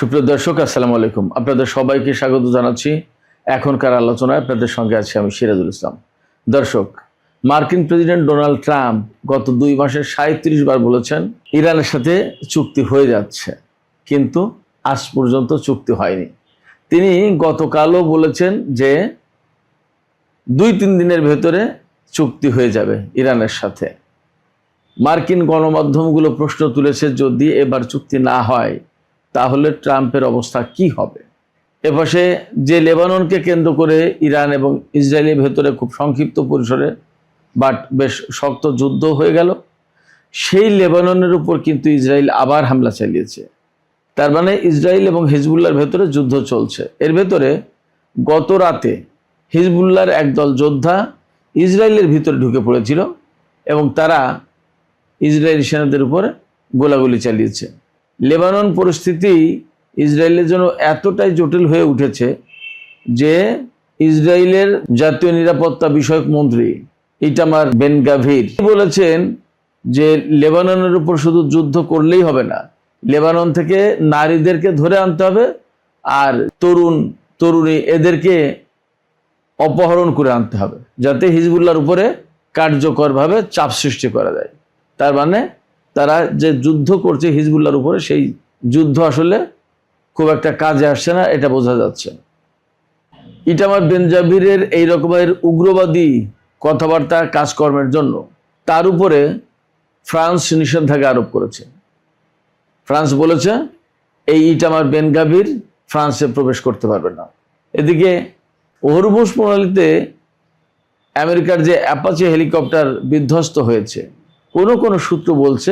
সুপ্রিয় দর্শক, আসসালামু আলাইকুম। আপনাদের সবাইকে স্বাগত জানাচ্ছি এখনকার আলোচনায়। আপনাদের সঙ্গে আছি আমি সিরাজুল ইসলাম। দর্শক, মার্কিন প্রেসিডেন্ট ডোনাল্ড ট্রাম্প গত 2 মাসে 37 বার বলেছেন ইরানের সাথে চুক্তি হয়ে যাচ্ছে, কিন্তু আজ পর্যন্ত চুক্তি হয়নি। তিনি গতকালও বলেছেন যে 2-3 দিনের ভেতরে চুক্তি হয়ে যাবে ইরানের সাথে। মার্কিন গণমাধ্যমগুলো প্রশ্ন তুলেছে, যদি এবার চুক্তি না হয় তাহলে ট্রাম্পের অবস্থা কি হবে। এপাশে যে লেবাননকে কেন্দ্র করে ইরান এবং ইসরায়েলের ভেতরে খুব সংক্ষিপ্ত পরিসরে বাট বেশ শক্ত যুদ্ধ হয়ে গেল, সেই লেবাননের উপর কিন্তু ইসরায়েল আবার হামলা চালিয়েছে। তার মানে ইসরায়েল এবং হিজবুল্লাহর ভেতরে যুদ্ধ চলছে। এর ভেতরে গত রাতে হিজবুল্লাহর একদল যোদ্ধা ইসরায়েলের ভিতরে ঢুকে পড়েছিল এবং তারা ইসরায়েলি সেনাদের উপরে গোলাগুলি চালিয়েছে। লেবানন পরিস্থিতি ইসরায়েলের জন্য এতটাই জটিল হয়ে উঠেছে যে ইসরায়েলের জাতীয় নিরাপত্তা বিষয়ক মন্ত্রী ইটামার বেন গাভির বলেছেন যে লেবাননের উপর শুধু যুদ্ধ করলেই হবে না, লেবানন থেকে নারীদেরকে ধরে আনতে হবে আর তরুণী এদেরকে অপহরণ করে আনতে হবে, যাতে হিজবুল্লাহর উপরে কার্যকরভাবে চাপ সৃষ্টি করা যায়। তার মানে তারা যে যুদ্ধ করছে হিজবুল্লাহর উপরে, সেই যুদ্ধ আসলে খুব একটা কাজে আসছে না, এটা বোঝা যাচ্ছে। ইটামার বেন গাভিরের এই রকমের উগ্রবাদী কথাবার্তা কাজকর্মের জন্য তার উপরে ফ্রান্স নিষেধাজ্ঞা আরোপ করেছে। ফ্রান্স বলেছে এই ইটামার বেন গাভির ফ্রান্সে প্রবেশ করতে পারবে না। এদিকে হরমুজ প্রণালীতে আমেরিকার যে অ্যাপাচি হেলিকপ্টার বিধ্বস্ত হয়েছে, কোনো সূত্র বলছে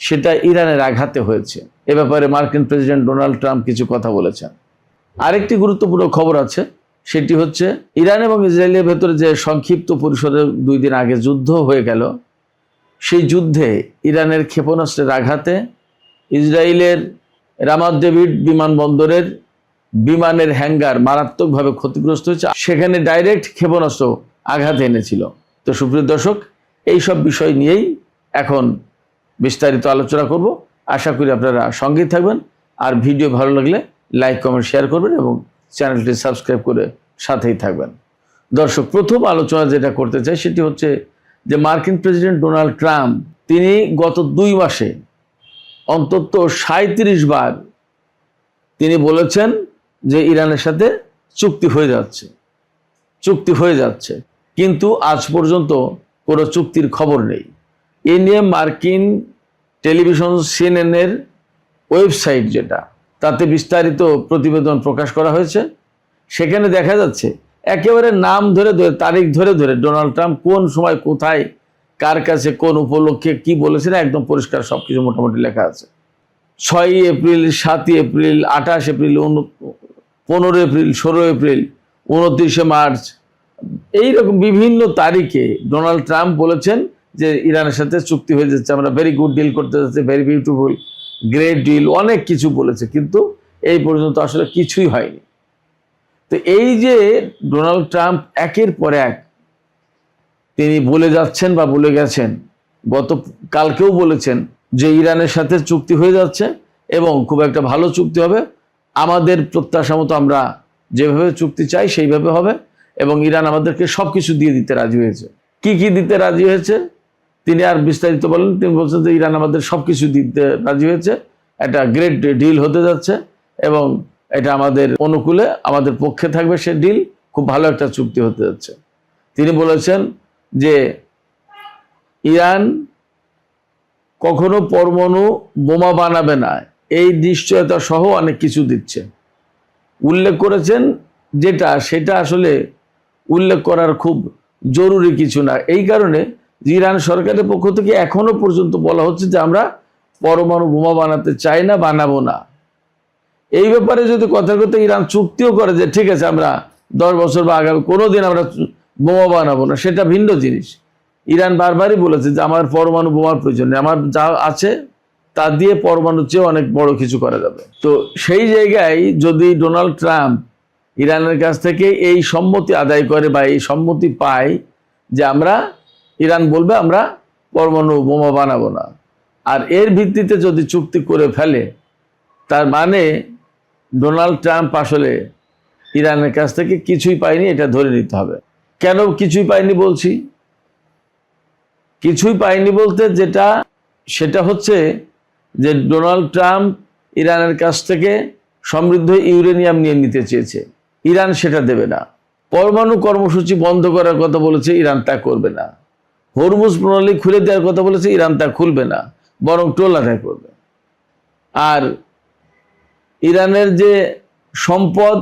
সেটা ইরানের আঘাতে হয়েছে। এ ব্যাপারে মার্কিন প্রেসিডেন্ট ডোনাল্ড ট্রাম্প কিছু কথা বলেছেন। আরেকটি গুরুত্বপূর্ণ খবর আছে, সেটি হচ্ছে ইরান এবং ইসরায়েলের ভেতরে যে সংক্ষিপ্ত পরিসরে 2 দিন আগে যুদ্ধ হয়ে গেল, সেই যুদ্ধে ইরানের ক্ষেপণাস্ত্রের আঘাতে ইসরায়েলের রামাত ডেভিড বিমানবন্দরের বিমানের হ্যাঙ্গার মারাত্মকভাবে ক্ষতিগ্রস্ত হয়েছে। সেখানে ডাইরেক্ট ক্ষেপণাস্ত্র আঘাত এনেছিল। তো সুপ্রিয় দর্শক, এই সব বিষয় নিয়েই এখন বিস্তারিত আলোচনা করব। আশা করি আপনারা সঙ্গেই থাকবেন, আর ভিডিও ভালো লাগলে লাইক কমেন্ট শেয়ার করবেন এবং চ্যানেলটি সাবস্ক্রাইব করে সাথেই থাকবেন। দর্শক, প্রথম আলোচনা যেটা করতে চাই সেটি হচ্ছে যে মার্কিন প্রেসিডেন্ট ডোনাল্ড ট্রাম্প তিনি গত 2 মাসে অন্তত 37 বার তিনি বলেছেন যে ইরানের সাথে চুক্তি হয়ে যাচ্ছে, কিন্তু আজ পর্যন্ত কোনো চুক্তির খবর নেই। এ নিয়ে মার্কিন টেলিভিশন সিএনএনের ওয়েবসাইট যেটা, তাতে বিস্তারিত প্রতিবেদন প্রকাশ করা হয়েছে। সেখানে দেখা যাচ্ছে একেবারে নাম ধরে তারিখ ধরে ডোনাল্ড ট্রাম্প কোন সময় কোথায় কার কাছে কোন উপলক্ষে কি বলেছেন একদম পরিষ্কার সবকিছু মোটামুটি লেখা আছে। 6 April, 7 April, 28 April, 15 April, 16 April, 29 March, এইরকম বিভিন্ন তারিখে ডোনাল্ড ট্রাম্প বলেছেন যে ইরানের সাথে চুক্তি হয়ে যাচ্ছে, আমরা ভেরি গুড ডিল করতে যাচ্ছি, ভেরি বিউটিফুল, গ্রেট ডিল, অনেক কিছু বলেছে, কিন্তু এই পর্যন্ত আসলে কিছুই হয়নি। তো এই যে ডোনাল্ড ট্রাম্প একের পর এক তিনি বলে যাচ্ছেন বা বলে গেছেন, কালকেও বলেছেন যে ইরানের সাথে চুক্তি হয়ে যাচ্ছে এবং খুব একটা ভালো চুক্তি হবে, আমাদের প্রত্যাশা মতো আমরা যেভাবে চুক্তি চাই সেইভাবে হবে, এবং ইরান আমাদেরকে সবকিছু দিয়ে দিতে রাজি হয়েছে। কি দিতে রাজি হয়েছে তিনি আর বিস্তারিত বলেন। তিনি বলছেন যে ইরান আমাদের সবকিছু দিতে রাজি হয়েছে, একটা গ্রেট ডিল হতে যাচ্ছে এবং এটা আমাদের অনুকূলে, আমাদের পক্ষে থাকবে সে ডিল, খুব ভালো একটা চুক্তি হতে যাচ্ছে। তিনি বলেছেন যে ইরান কখনো পরমাণু বোমা বানাবে না, এই নিশ্চয়তা সহ অনেক কিছু দিচ্ছে উল্লেখ করেছেন, সেটা আসলে উল্লেখ করার খুব জরুরি কিছু না। এই কারণে ইরান সরকারের পক্ষ থেকে এখনো পর্যন্ত বলা হচ্ছে যে আমরা পরমাণু বোমা বানাতে চাই না, বানাবো না। এই ব্যাপারে যদি কথা ইরান চুক্তিও করে যে ঠিক আছে আমরা 10 বছর বা আগামী কোনোদিন আমরা বোমা বানাবো না, সেটা ভিন্ন জিনিস। ইরান বারবারই বলেছে যে আমার পরমাণু বোমার প্রয়োজন নেই, আমার যা আছে তা দিয়ে পরমাণুর চেয়ে অনেক বড় কিছু করা যাবে। তো সেই জায়গায় যদি ডোনাল্ড ট্রাম্প ইরানের কাছ থেকে এই সম্মতি আদায় করে বা এই সম্মতি পায় যে ইরান বলবে আমরা পরমাণু বোমা বানাবো না, আর এর ভিত্তিতে যদি চুক্তি করে ফেলে, তার মানে ডোনাল্ড ট্রাম্প আসলে ইরানের কাছ থেকে কিছুই পায়নি, এটা ধরে নিতে হবে। কেন কিছুই পায়নি বলছি? কিছুই পায়নি বলতে সেটা হচ্ছে যে ডোনাল্ড ট্রাম্প ইরানের কাছ থেকে সমৃদ্ধ ইউরেনিয়াম নিয়ে নিতে চেয়েছে, ইরান সেটা দেবে না। পরমাণু কর্মসূচি বন্ধ করার কথা বলেছে, ইরান তা করবে না। হরমুজ প্রণালী খুলে দেওয়ার কথা বলেছে, ইরান তা খুলবে না, বরং টোল আদায় করবে। আর ইরানের যে সম্পদ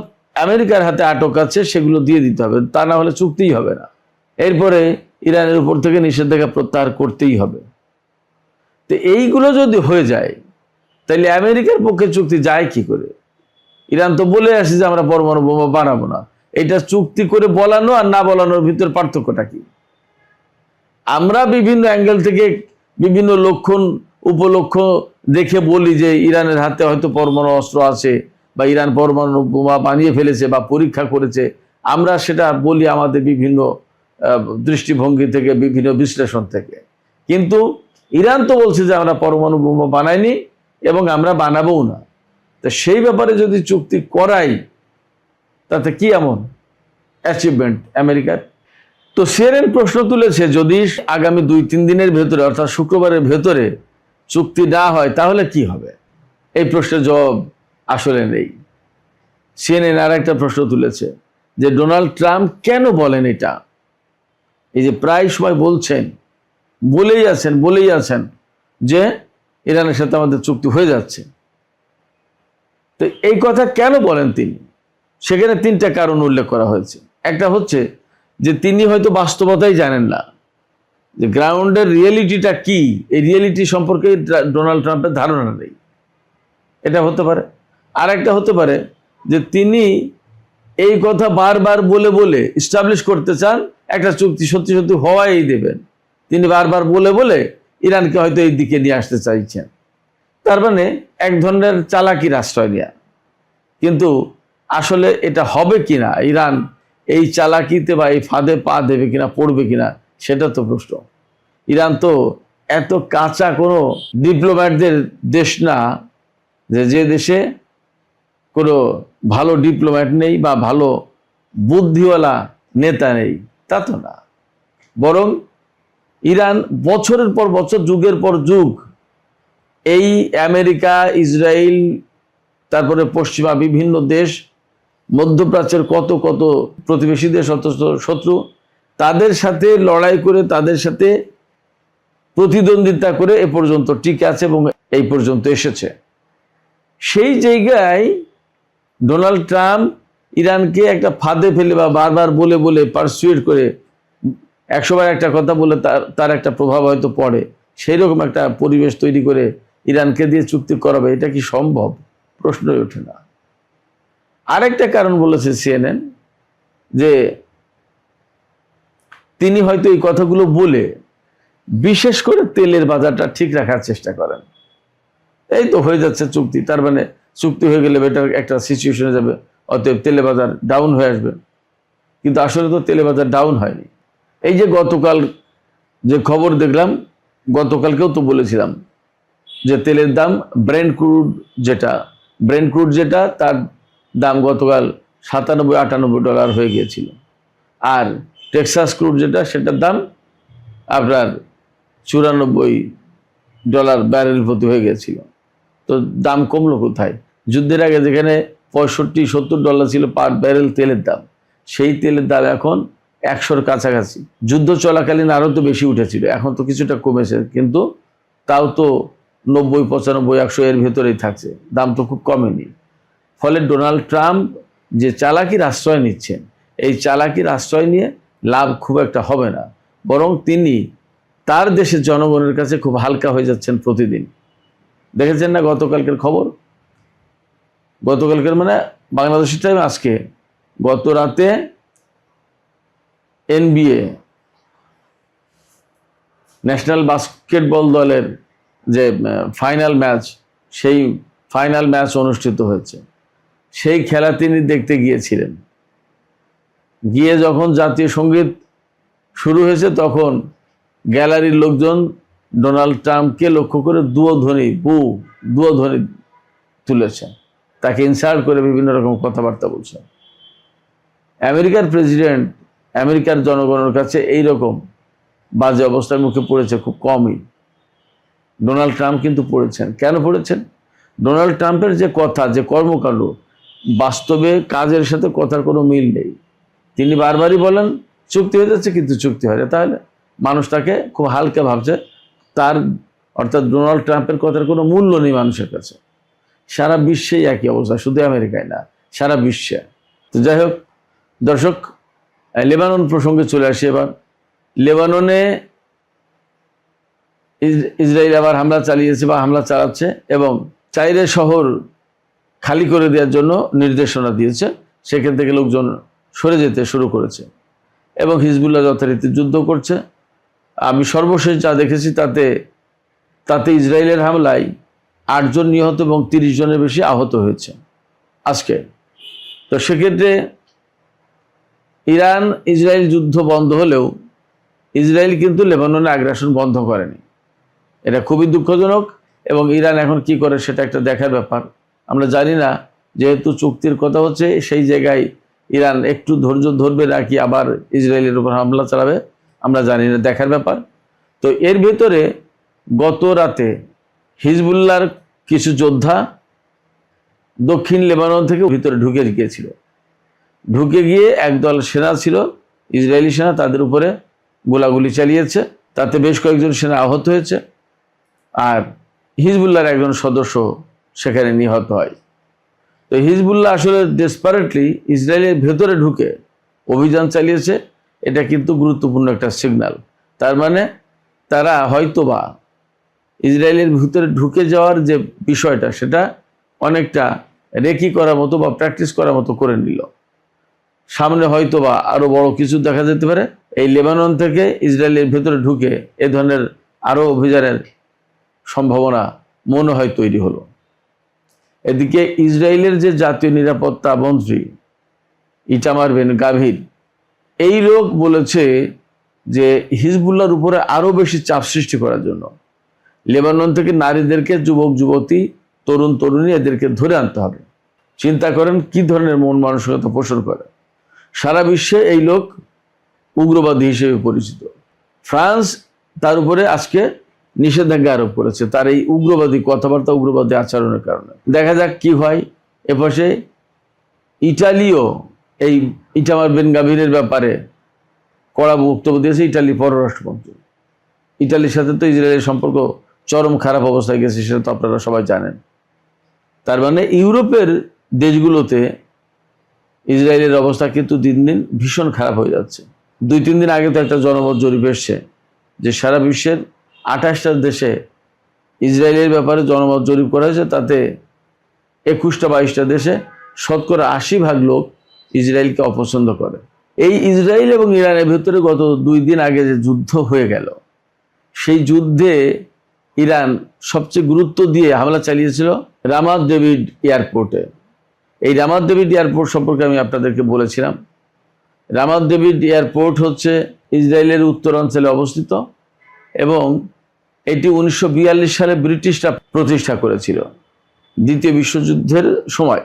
আমেরিকার হাতে আটক আছে সেগুলো দিয়ে দিতে হবে, তা না হলে চুক্তিই হবে না। এরপরে ইরানের উপর থেকে নিষেধাজ্ঞা প্রত্যাহার করতেই হবে। তো এইগুলো যদি হয়ে যায় তাহলে আমেরিকার পক্ষে চুক্তি যায় কি করে? ইরান তো বলে আসে যে আমরা পরমাণু বোমা বানাবো না। এটা চুক্তি করে বলানো আর না বলানোর ভিতর পার্থক্যটা কি? আমরা বিভিন্ন অ্যাঙ্গেল থেকে বিভিন্ন লক্ষণ উপলক্ষ দেখে বলি যে ইরানের হাতে হয়তো পরমাণু অস্ত্র আছে বা ইরান পরমাণু বোমা বানিয়ে ফেলেছে বা পরীক্ষা করেছে। আমরা সেটা বলি আমাদের বিভিন্ন দৃষ্টিভঙ্গি থেকে, বিভিন্ন বিশ্লেষণ থেকে। কিন্তু ইরান তো বলছে যে আমরা পরমাণু বোমা বানাইনি এবং আমরা বানাবোও না। তো সেই ব্যাপারে যদি চুক্তি করাই তাতে কি এমন অ্যাচিভমেন্ট আমেরিকার? তো সিএনএন প্রশ্ন তুলেছে, যদি আগামী 2-3 দিনের ভেতরে অর্থাৎ শুক্রবারের ভেতরে চুক্তি না হয় তাহলে কি হবে? এই প্রশ্নের জবাব আসলে নেই। সিএনএন আর একটা প্রশ্ন তুলেছে যে ডোনাল্ড ট্রাম্প কেন বলেন এটা? এই যে প্রায় সময় বলেই আছেন যে ইরানের সাথে আমাদের চুক্তি হয়ে যাচ্ছে। তো এই কথা কেন বলেন তিনি? সেখানে 3টা কারণ উল্লেখ করা হয়েছে। একটা হচ্ছে যে তিনি হয়তো বাস্তবতাই জানেন না, যে গ্রাউন্ডের রিয়েলিটিটা কি, এই রিয়েলিটি সম্পর্কে ডোনাল্ড ট্রাম্পের ধারণা নেই, এটা হতে পারে। আর একটা হতে পারে যে তিনি এই কথা বারবার বলে বলে ইস্টাবলিশ করতে চান একটা চুক্তি সত্যি সত্যি হওয়াই দেবেন। তিনি বারবার বলে বলে ইরানকে হয়তো এই দিকে নিয়ে আসতে চাইছেন। তার মানে এক ধরনের চালাকির আশ্রয় নেয়া। কিন্তু আসলে এটা হবে কিনা, ইরান এই চালাকিতে বা এই ফাঁদে পা দেবে কিনা, পড়বে কিনা, সেটা তো প্রশ্ন। ইরান তো এত কাঁচা কোনো ডিপ্লোম্যাটদের দেশ না যে দেশে কোনো ভালো ডিপ্লোম্যাট নেই বা ভালো বুদ্ধিওয়ালা নেতা নেই, তা তো না। বরং ইরান বছরের পর বছর, যুগের পর যুগ এই আমেরিকা, ইসরায়েল, তারপরে পশ্চিমা বিভিন্ন দেশ, মধ্যপ্রাচ্যের কত কত প্রতিবেশী দেশ, শত্রু, তাদের সাথে লড়াই করে, তাদের সাথে প্রতিদ্বন্দ্বিতা করে এ পর্যন্ত টিকে আছে এবং এই পর্যন্ত এসেছে। সেই জায়গায় ডোনাল্ড ট্রাম্প ইরানকে একটা ফাঁদে ফেলে বা বারবার বলে বলে পারসুয়েট করে 100 বার একটা কথা বলে তার একটা প্রভাব হয়তো পড়ে, সেই রকম একটা পরিবেশ তৈরি করে ইরানকে দিয়ে চুক্তি করাবে, এটা কি সম্ভব? প্রশ্নই ওঠে না। আরেকটা কারণ বলেছে সিএনএন যে তিনি হয়তো এই কথাগুলো বলে বিশেষ করে তেলের বাজারটা ঠিক রাখার চেষ্টা করেন। এই তো হয়ে যাচ্ছে চুক্তি, তার মানে চুক্তি হয়ে গেলে বেটার একটা সিচুয়েশনে যাবে, অতএব তেলের বাজার ডাউন হয়ে আসবে। কিন্তু আসলে তো তেলের বাজার ডাউন হয়নি। এই যে গতকাল যে খবর দেখলাম, গতকালকেও তো বলেছিলাম যে তেলের দাম ব্রেন্ট ক্রুড যেটা তার দাম গতকাল $97-98 হয়ে গিয়েছিল। আর টেক্সাস ক্রুড যেটা, সেটার দাম আপনার $94 ব্যারেল প্রতি হয়ে গিয়েছিল। তো দাম কমলো কোথায়? যুদ্ধের আগে যেখানে $65-70 ছিল পার ব্যারেল তেলের দাম, সেই তেলের দাম এখন 100-র কাছাকাছি। যুদ্ধ চলাকালীন আরও তো বেশি উঠেছিল, এখন তো কিছুটা কমেছে, কিন্তু তাও তো 90-95-100 এর ভেতরেই থাকছে, দাম তো খুব কমেনি। ফলে ডোনাল্ড ট্রাম্প যে চালাকির আশ্রয় নিচ্ছেন, এই চালাকির আশ্রয় নিয়ে লাভ খুব একটা হবে না, বরং তিনি তার দেশের জনগণের কাছে খুব হালকা হয়ে যাচ্ছেন প্রতিদিন। দেখেছেন না গতকালকের খবর? গতকালকের মানে বাংলাদেশের টাইম আজকে, গত রাতে NBA ন্যাশনাল বাস্কেটবল দলের যে ফাইনাল ম্যাচ, সেই ফাইনাল ম্যাচ অনুষ্ঠিত হয়েছে। সেই খেলা তিনি দেখতে গিয়েছিলেন। গিয়ে যখন জাতীয় সঙ্গীত শুরু হয়েছে তখন গ্যালারির লোকজন ডোনাল্ড ট্রাম্পকে লক্ষ্য করে দুয়ো ধ্বনি তুলেছেন। তাকে ইনসাল্ট করে বিভিন্ন রকম কথাবার্তা বলছে। আমেরিকার প্রেসিডেন্ট আমেরিকার জনগণের কাছে এই রকম বাজে অবস্থার মুখে পড়েছে খুব কমই। ডোনাল্ড ট্রাম্প কিন্তু পড়েছেন। কেন পড়েছেন? ডোনাল্ড ট্রাম্পের যে কথা, যে কর্মকাণ্ড, বাস্তবে কাজের সাথে কথার কোনো মিল নেই। তিনি বারবারই বলেন চুক্তি হয়ে যাচ্ছে, কিন্তু চুক্তি হয় না। তাহলে মানুষ তাকে খুব হালকা ভাবছে। তার অর্থাৎ ডোনাল্ড ট্রাম্পের কথার কোনো মূল্য নেই মানুষের কাছে। সারা বিশ্বেই একই অবস্থা, শুধু আমেরিকায় না, সারা বিশ্বে। তো যাই হোক দর্শক, লেবানন প্রসঙ্গে চলে আসি এবার। লেবাননে ইসরায়েল আবার হামলা চালিয়েছে বা হামলা চালাচ্ছে এবং 4 শহর খালি করে দেওয়ার জন্য নির্দেশনা দিয়েছে। সেখান থেকে লোকজন সরে যেতে শুরু করেছে এবং হিজবুল্লাহ যথারীতি যুদ্ধ করছে। আমি সর্বশেষ যা দেখেছি তাতে ইসরায়েলের হামলায় 8 জন নিহত এবং 30 জনের বেশি আহত হয়েছে আজকে। তো সেক্ষেত্রে ইরান ইসরায়েল যুদ্ধ বন্ধ হলেও ইসরায়েল কিন্তু লেবাননে আগ্রাসন বন্ধ করেনি। এটা খুবই দুঃখজনক এবং ইরান এখন কি করে সেটা একটা দেখার ব্যাপার। আমরা জানি না, যেহেতু চুক্তির কথা হচ্ছে, সেই জায়গায় ইরান একটু ধৈর্য ধরবে নাকি আবার ইসরায়েলের উপর হামলা চালাবে আমরা জানি না, দেখার ব্যাপার। তো এর ভেতরে গত রাতে হিজবুল্লাহর কিছু যোদ্ধা দক্ষিণ লেবানন থেকে ভিতরে ঢুকে গিয়েছিল। ঢুকে গিয়ে একদল সেনা ছিল, ইসরায়েলি সেনা, তাদের উপরে গোলাগুলি চালিয়েছে। তাতে বেশ কয়েকজন সেনা আহত হয়েছে আর হিজবুল্লাহর একজন সদস্য সেখানে নিহত হয়। তো হিজবুল্লাহ আসলে ডেসপারেটলি ইসরায়েলের ভেতরে ঢুকে অভিযান চালিয়েছে। এটা কিন্তু গুরুত্বপূর্ণ একটা সিগন্যাল। তার মানে তারা হয়তোবা ইসরায়েলের ভিতরে ঢুকে যাওয়ার যে বিষয়টা, সেটা অনেকটা রেকি করার মতো বা প্র্যাকটিস করার মতো করে নিল। সামনে হয়তোবা আরও বড় কিছু দেখা যেতে পারে। এই লেবানন থেকে ইসরায়েলের ভেতরে ঢুকে এ ধরনের আরও অভিযানের সম্ভাবনা মনে হয় তৈরি হলো। এদিকে ইসরায়েলের যে জাতীয় নিরাপত্তা মন্ত্রী ইটামার বেন গাভির, এই লোক বলেছে যে হিজবুল্লাহর উপরে আরও বেশি চাপ সৃষ্টি করার জন্য লেবানন থেকে নারীদেরকে, যুবক যুবতী, তরুণ তরুণী, এদেরকে ধরে আনতে হবে। চিন্তা করেন কি ধরনের মন মানসিকতা পোষণ করে। সারা বিশ্বে এই লোক উগ্রবাদী হিসেবে পরিচিত। ফ্রান্স তার উপরে আজকে নিষেধাজ্ঞা আরোপ করেছে তার এই উগ্রবাদী কথাবার্তা, উগ্রবাদী আচরণের কারণে। দেখা যাক কি হয়। এপাশে ইটালিও এই ইটামার বেন গাভিরের ব্যাপারে কড়া বক্তব্য দিয়েছে ইটালির পররাষ্ট্রমন্ত্রী। ইটালির সাথে তো ইসরায়েলের সম্পর্ক চরম খারাপ অবস্থায় গেছে, সেটা তো আপনারা সবাই জানেন। তার মানে ইউরোপের দেশগুলোতে ইসরায়েলের অবস্থা কিন্তু দিন দিন ভীষণ খারাপ হয়ে যাচ্ছে। 2-3 দিন আগে তো একটা জনমত জরিপ এসছে যে সারা বিশ্বের 28টা দেশে ইসরায়েলের ব্যাপারে জনমত জরিপ করা হয়েছে। তাতে 21-22টা দেশে শতকরা 80% লোক ইসরায়েলকে অপছন্দ করে। এই ইসরায়েল এবং ইরানের ভেতরে গত 2 দিন আগে যে যুদ্ধ হয়ে গেল, সেই যুদ্ধে ইরান সবচেয়ে গুরুত্ব দিয়ে হামলা চালিয়েছিল রামাত ডেভিড এয়ারপোর্টে। এই রামাত ডেভিড এয়ারপোর্ট সম্পর্কে আমি আপনাদেরকে বলেছিলাম। রামাত ডেভিড এয়ারপোর্ট হচ্ছে ইসরায়েলের উত্তরাঞ্চলে অবস্থিত এবং এটি 1942 সালে ব্রিটিশরা প্রতিষ্ঠা করেছিল দ্বিতীয় বিশ্বযুদ্ধের সময়।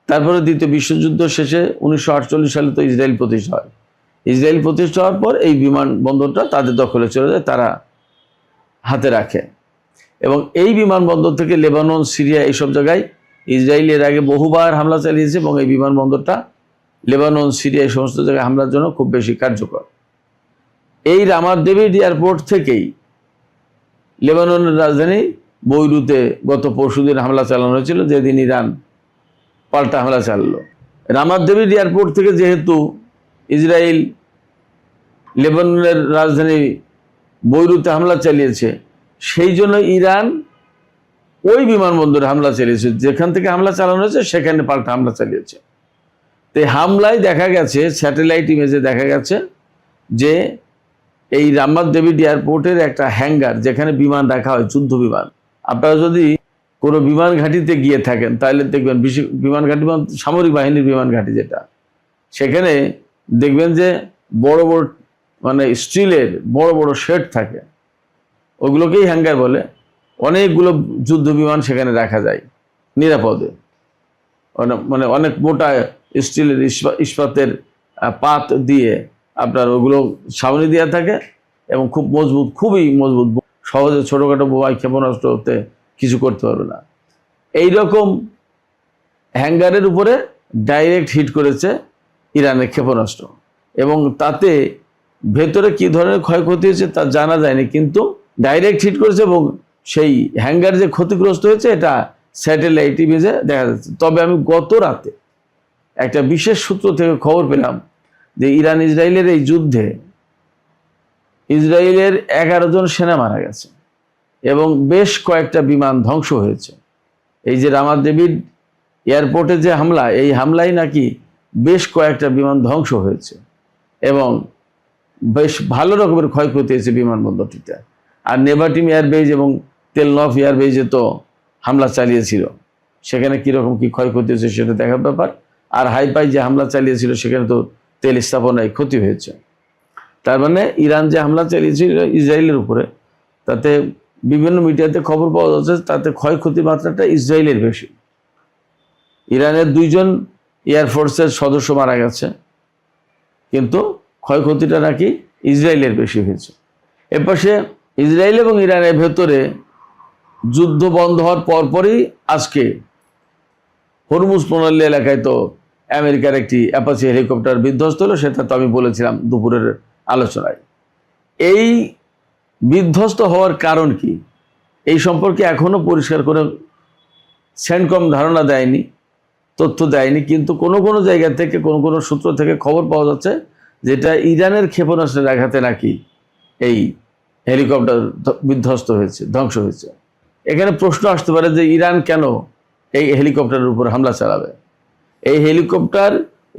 তারপরে দ্বিতীয় বিশ্বযুদ্ধ শেষে 1948 সালে তো ইসরায়েল প্রতিষ্ঠা হয়। ইসরায়েল প্রতিষ্ঠা হওয়ার পর এই বিমানবন্দরটা তাদের দখলে চলে যায়, তারা হাতে রাখে। এবং এই বিমানবন্দর থেকে লেবানন, সিরিয়া, এইসব জায়গায় ইসরায়েল এর আগে বহুবার হামলা চালিয়েছে এবং এই বিমানবন্দরটা লেবানন, সিরিয়া, এই সমস্ত জায়গায় হামলার জন্য খুব বেশি কার্যকর। এই রামাত ডেভিড এয়ারপোর্ট থেকেই লেবাননের রাজধানী বৈরুতে গত পরশুদিন হামলা চালানো হয়েছিল, যেদিন ইরান পাল্টা হামলা চালালো। রামাত ডেভিড এয়ারপোর্ট থেকে যেহেতু ইসরায়েল লেবাননের রাজধানী বৈরুতে হামলা চালিয়েছে, সেই জন্য ইরান ওই বিমানবন্দরে হামলা চালিয়েছে, যেখান থেকে হামলা চালানো হয়েছে সেখানে পাল্টা হামলা চালিয়েছে। তো হামলায় দেখা গেছে, স্যাটেলাইট ইমেজে দেখা গেছে যে এই রামাত ডেভিড এয়ারপোর্টের একটা হ্যাঙ্গার, যেখানে বিমান রাখা হয়, যুদ্ধ বিমান। আপনারা যদি কোনো বিমান ঘাঁটিতে গিয়ে থাকেন তাহলে দেখবেন, বিমান ঘাঁটি সামরিক বাহিনীর বিমান ঘাঁটি যেটা, সেখানে দেখবেন যে বড় বড় মানে স্টিলের বড় বড় শেড থাকে, ওগুলোকেই হ্যাঙ্গার বলে। অনেকগুলো যুদ্ধ বিমান সেখানে রাখা যায় নিরাপদে। মানে অনেক মোটা স্টিলের ইস্পাতের পাত দিয়ে আপনার ওগুলো ছাউনি দেওয়া থাকে এবং খুব মজবুত, খুবই মজবুত, সহজে ছোটোখাটো বোমায় ক্ষেপণাস্ত্র হতে কিছু করতে পারবে না। এই রকম হ্যাঙ্গারের উপরে ডাইরেক্ট হিট করেছে ইরানের ক্ষেপণাস্ত্র এবং তাতে ভেতরে কি ধরনের ক্ষয়ক্ষতি হয়েছে তা জানা যায়নি, কিন্তু ডাইরেক্ট হিট করেছে এবং সেই হ্যাঙ্গার যে ক্ষতিগ্রস্ত হয়েছে এটা স্যাটেলাইট ইমেজে দেখা যাচ্ছে। তবে আমি গত রাতে একটা বিশেষ সূত্র থেকে খবর পেলাম যে ইরান ইসরায়েলের এই যুদ্ধে ইসরায়েলের 11 জন সেনা মারা গেছে এবং বেশ কয়েকটা বিমান ধ্বংস হয়েছে। এই যে রামাত ডেভিড এয়ারপোর্টে যে হামলা, এই হামলায় নাকি বেশ কয়েকটা বিমান ধ্বংস হয়েছে এবং বেশ ভালো রকমের ক্ষয়ক্ষতি হয়েছে বিমানবন্দরটিতে। আর নেভাটিম এয়ারবেজ এবং তেলনভ এয়ারবেজে তো হামলা চালিয়েছিল, সেখানে কীরকম কী ক্ষয়ক্ষতি হয়েছে সেটা দেখার ব্যাপার। আর হাইপাই যে হামলা চালিয়েছিল সেখানে তো তেল স্থাপনায় ক্ষতি হয়েছে। তার মানে ইরান যে হামলা চালিয়েছিল ইসরায়েলের উপরে, তাতে বিভিন্ন মিডিয়াতে খবর পাওয়া যাচ্ছে তাতে ক্ষয়ক্ষতির মাত্রাটা ইসরায়েলের বেশি। ইরানের 2 জন এয়ারফোর্সের সদস্য মারা গেছে, কিন্তু ক্ষয়ক্ষতিটা নাকি ইসরায়েলের বেশি হয়েছে। এপাশে ইসরায়েল এবং ইরানের ভেতরে যুদ্ধ বন্ধ হওয়ার পরপরই আজকে হরমুজ প্রণালী এলাকায় তো আমেরিকার একটি অ্যাপাচি হেলিকপ্টার বিধ্বস্ত হলো, সেটা তো আমি বলেছিলাম দুপুরের আলোচনায়। এই বিধ্বস্ত হওয়ার কারণ কি এই সম্পর্কে এখনও পরিষ্কার করে সেন্টকম ধারণা দেয়নি, তথ্য দেয়নি, কিন্তু কোনো কোনো জায়গা থেকে কোনো কোনো সূত্র থেকে খবর পাওয়া যাচ্ছে যেটা ইরানের ক্ষেপণাস্ত্রের আঘাতে নাকি এই হেলিকপ্টার বিধ্বস্ত হয়েছে, ধ্বংস হয়েছে। এখানে প্রশ্ন আসতে পারে যে ইরান কেন এই হেলিকপ্টারের উপর হামলা চালাবে? এই হেলিকপ্টার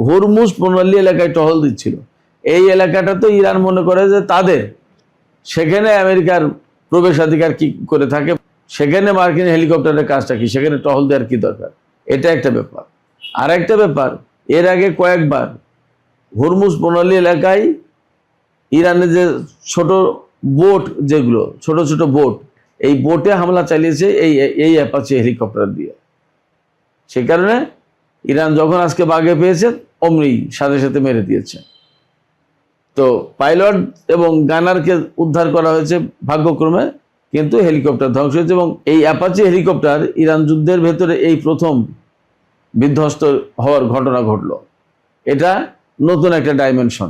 হরমুজ প্রণালী এলাকায় টহল দিচ্ছিল। এই এলাকাটা তো ইরান মনে করে যে তাদের, সেখানে আমেরিকার প্রবেশাধিকার কি করে থাকে, সেখানে মার্কিন হেলিকপ্টারের কাজটা কি, সেখানে টহল দেওয়ার কি দরকার? এটা একটা ব্যাপার। আর একটা ব্যাপার, এর আগে কয়েকবার হরমুজ প্রণালী এলাকায় ইরানের যে ছোট বোট, যেগুলো ছোট ছোট বোট, এই বোটে হামলা চালিয়েছে এই অ্যাপাচি হেলিকপ্টার দিয়ে। সে কারণে ইরান যখন আজকে বাগে পেয়েছে অমনি সাথে সাথে মেরে দিয়েছে। তো পাইলট এবং গানারকে উদ্ধার করা হয়েছে ভাগ্যক্রমে, কিন্তু হেলিকপ্টার ধ্বংস হয়েছে এবং এই অ্যাপাচি হেলিকপ্টার ইরান যুদ্ধের ভেতরে এই প্রথম বিধ্বস্ত হওয়ার ঘটনা ঘটল। এটা নতুন একটা ডাইমেনশন।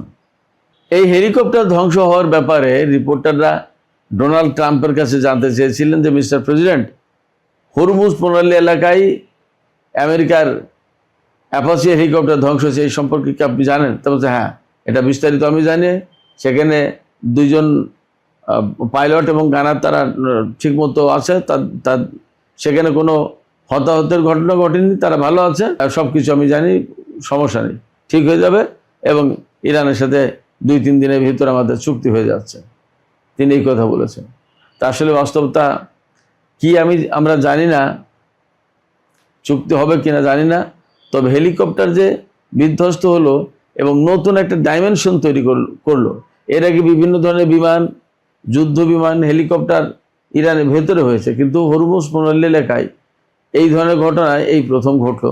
এই হেলিকপ্টার ধ্বংস হওয়ার ব্যাপারে রিপোর্টাররা ডোনাল্ড ট্রাম্পের কাছে জানতে চেয়েছিলেন যে মিস্টার প্রেসিডেন্ট, হরমুজ প্রণালী এলাকায় আমেরিকার অ্যাপাচি হেলিকপ্টার ধ্বংস হয়েছে, এই সম্পর্কে কি আপনি জানেন? তা বলছে হ্যাঁ, এটা বিস্তারিত আমি জানি। সেখানে 2 জন পাইলট এবং গানার তারা ঠিকমতো আছে, তার সেখানে কোনো হতাহতের ঘটনা ঘটেনি, তারা ভালো আছে, সব কিছু আমি জানি, সমস্যা নেই, ঠিক হয়ে যাবে এবং ইরানের সাথে 2-3 দিনের ভিতরে আমাদের চুক্তি হয়ে যাচ্ছে। তিনি এই কথা বলেছেন। তা আসলে বাস্তবতা কি আমরা জানি না, চুক্তি হবে কিনা জানি না। তবে হেলিকপ্টার যে বিধ্বস্ত হলো এবং নতুন একটা ডাইমেনশন তৈরি করলো। এর আগে বিভিন্ন ধরনের বিমান, যুদ্ধ বিমান, হেলিকপ্টার ইরানের ভেতরে হয়েছে, কিন্তু হরমুজ প্রণালী এলাকায় এই ধরনের ঘটনায় এই প্রথম ঘটলো।